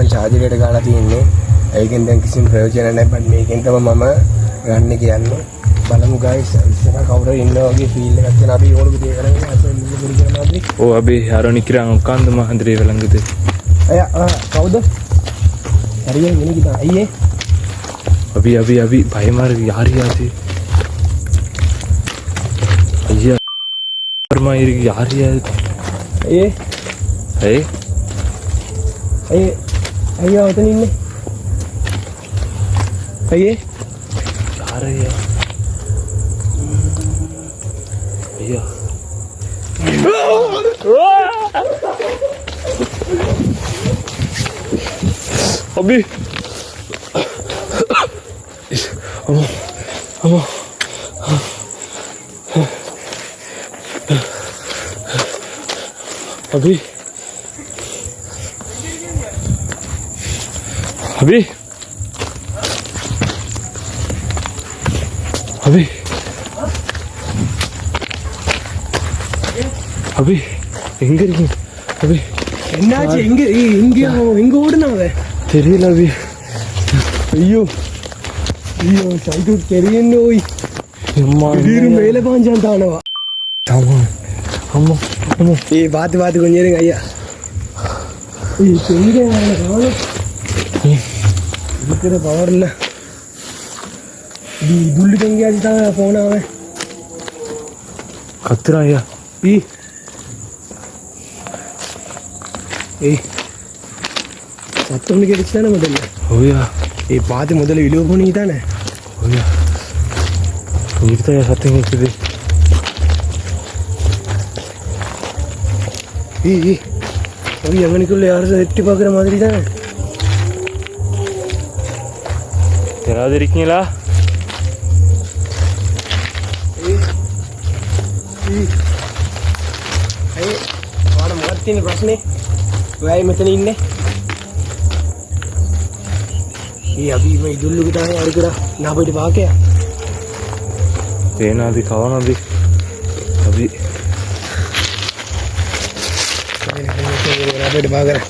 මම charger එකට ගාලා තින්නේ. ඒකෙන් දැන් කිසිම ප්‍රයෝජනයක් නැහැ. බත් මේකෙන් තමයි මම ගන්න කියන්නේ. බලමු guys ඉස්සරහ කවුරු ඉන්නවා වගේ feel එකක් තියෙනවා. අපි ඕනම දේ කරන්නේ අසල් ඉන්න පොඩි කරනවා අපි. ඕ අපි யாரோ நிக்கிறாங்க உட்கார்ந்து மாதிரி விளங்குது. අයියා කවුද? හරියට මෙන්න කිතා. අයියේ. அபி பயமா இருக்கு. யார் யாரு? ஐயா பயமா இருக்கு. யார் யாரு? අයියේ. ஏய் අයියා ඔතන ඉන්නේ. අයියේ. யார் ஐயா? ஐயா அபி அம்மா அபி அபி எங்க இருக்கீங்க? அபி என்னாச்சு? எங்க ஓடுனாவே தெரியல அபி. ஐயோ சைடு தெரியும் நோய். திடீர்னு மேல பாஞ்சான் தானவா. ஆமா பார்த்து கொஞ்சம் இருங்க ஐயா. இருக்கிற பவர் இல்லை. துள்ளுக்கு எங்கேயாச்சும் தான் போனாவே கத்துறான் ஐயா. சத்தம் கிடைச்சு தானே முதல்ல. ஓயா பார்த்து முதல்ல விழுவ போனீங்க தானே. ஓயா இங்கிட்ட சத்தம் கேட்குது. எங்கனுக்குள்ள யாரும் எட்டி பார்க்குற மாதிரி தானே. யாராவது இருக்கீங்களா? వాడు మొత్తం ప్రశ్నే వ్యాయామతని ఇన్నే ఈ అభి मैं दुल्लू की ताने और करा ना बैठ भागे तेना भी खाना भी अभी ना बैठ भाग रहा.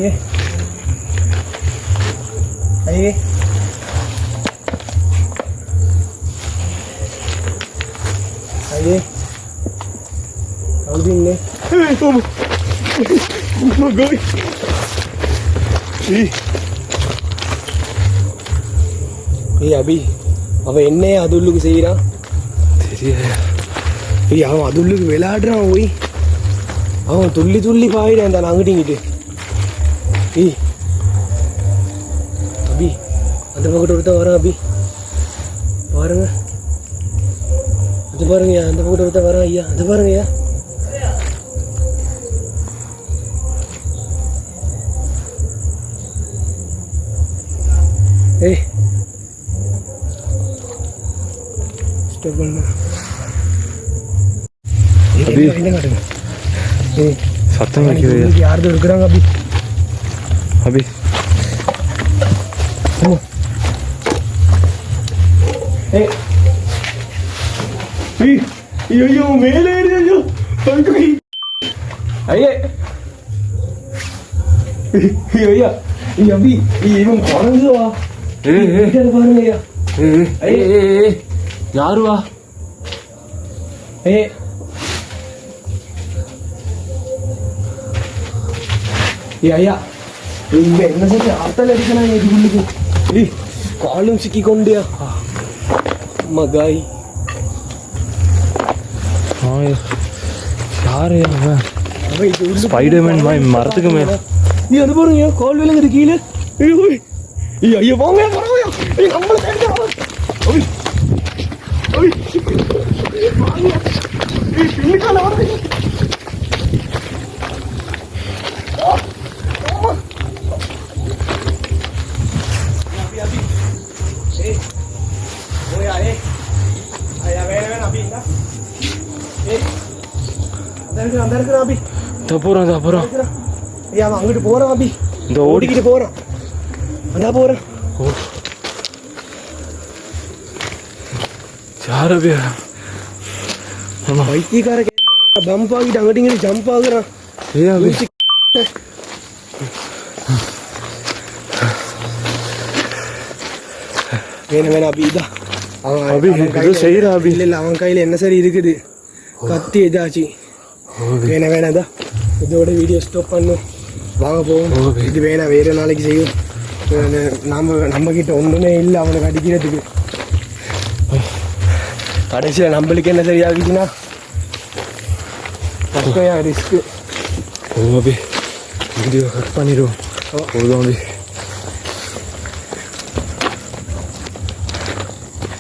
ये aye kau dinne magoi அபி அவன் என்ன அதுள்ளுக்கு செய்யறான் தெரியல. அவன் அதுள்ளுக்கு விளையாடுறான். போய் அவன் துள்ளி பாயிடான் தான் அங்கிட்டிங்கிட்டு. அபி அந்த பக்கத்து ஒருத்தன் வரான். அபி பாருங்க, அது பாருங்கய்யா, அந்த பக்கத்து ஒருத்தன் வரான். ஐயா அது பாருங்கய்யா. ஸ்டெப் பண்ண சத்தம் யாரும் இருக்கிறாங்க. அபி அபி ஐயோ மேலே ஐயோ ஐயா ஐயா அபி இவன் குறைஞ்சுவா பாருங்க ஐயா. யாருவா? ஐயா இங்க என்ன சொல்லி ஆத்தால அடிக்கணும் இதுக்கு காலும் சிக்கி கொண்டியா மகாய். யாரு ஸ்பைடர்மேன் மரத்துக்கு மேல நீ அது பாருங்க கால் விலங்குது கீழே. ஐயா வாங்க நம்மள பின்னுக்கால வருது. அங்கிட்டு போறான் அபி. இந்த ஓடிக்கிட்டு போறான். அதான் போறான். யார் அபி? பைத்தியக்கார බම්ප් ආගිට අඟටින් ඉරි ජම්ප් ආගරා ඒ අපි வேணும் அப்படி அபி இது செய்யறா அபி இல்லை அவன் கையில் என்ன சரி இருக்குது கத்தி ஏதாச்சு வேணாதா இதோட வீடியோ ஸ்டாப் பண்ணும் வாங்க போவோம் இது வேணாம் வேறு நாளைக்கு செய்யும் நம்ம கிட்ட ஒன்றுமே இல்லை அவனுக்கு அடிக்கிறதுக்கு கடைசியில் நம்மளுக்கு என்ன சரியாகுச்சுன்னா பக்கையா ரிஸ்க்கு அபி வீடியோ கட் பண்ணிடுவோம் போதும் அபி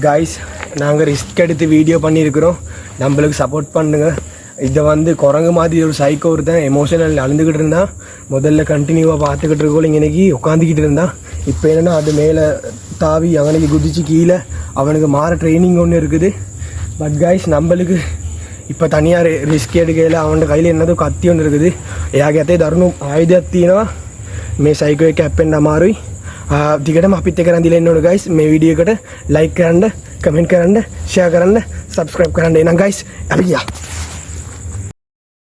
காய்ஸ் நாங்கள் ரிஸ்க் எடுத்து வீடியோ பண்ணியிருக்கிறோம் நம்மளுக்கு சப்போர்ட் பண்ணுங்கள் இதை வந்து குரங்கு மாதிரி ஒரு சைக்கோ ஒருத்தன் எமோஷனல் அழுந்துக்கிட்டு இருந்தான் முதல்ல கண்டினியூவாக பார்த்துக்கிட்டு இருக்கோம் இன்னைக்கு உட்காந்துக்கிட்டு இருந்தான் இப்போ என்னென்னா அது மேலே தாவி அவனுக்கு குதிச்சு கீழே அவனுக்கு மாற ட்ரைனிங் ஒன்று இருக்குது பட் காய்ஸ் நம்மளுக்கு இப்போ தனியாக ரிஸ்க் எடுக்கையில் அவனோட கையில் என்னதோ කත්ති ஒன்று இருக்குது එයාගේ අතේ දරුණු ආයුධයක් තියෙනවා මේ සයිකෝ එක ඇප්පෙන් අමාරුයි දිගටම අපිත් එක්ක රැඳිලා ඉන්න ඕනේ guys මේ වීඩියෝ එකට like කරන්න කමෙන්ට් කරන්න share කරන්න subscribe කරන්න එනං guys අපි ගියා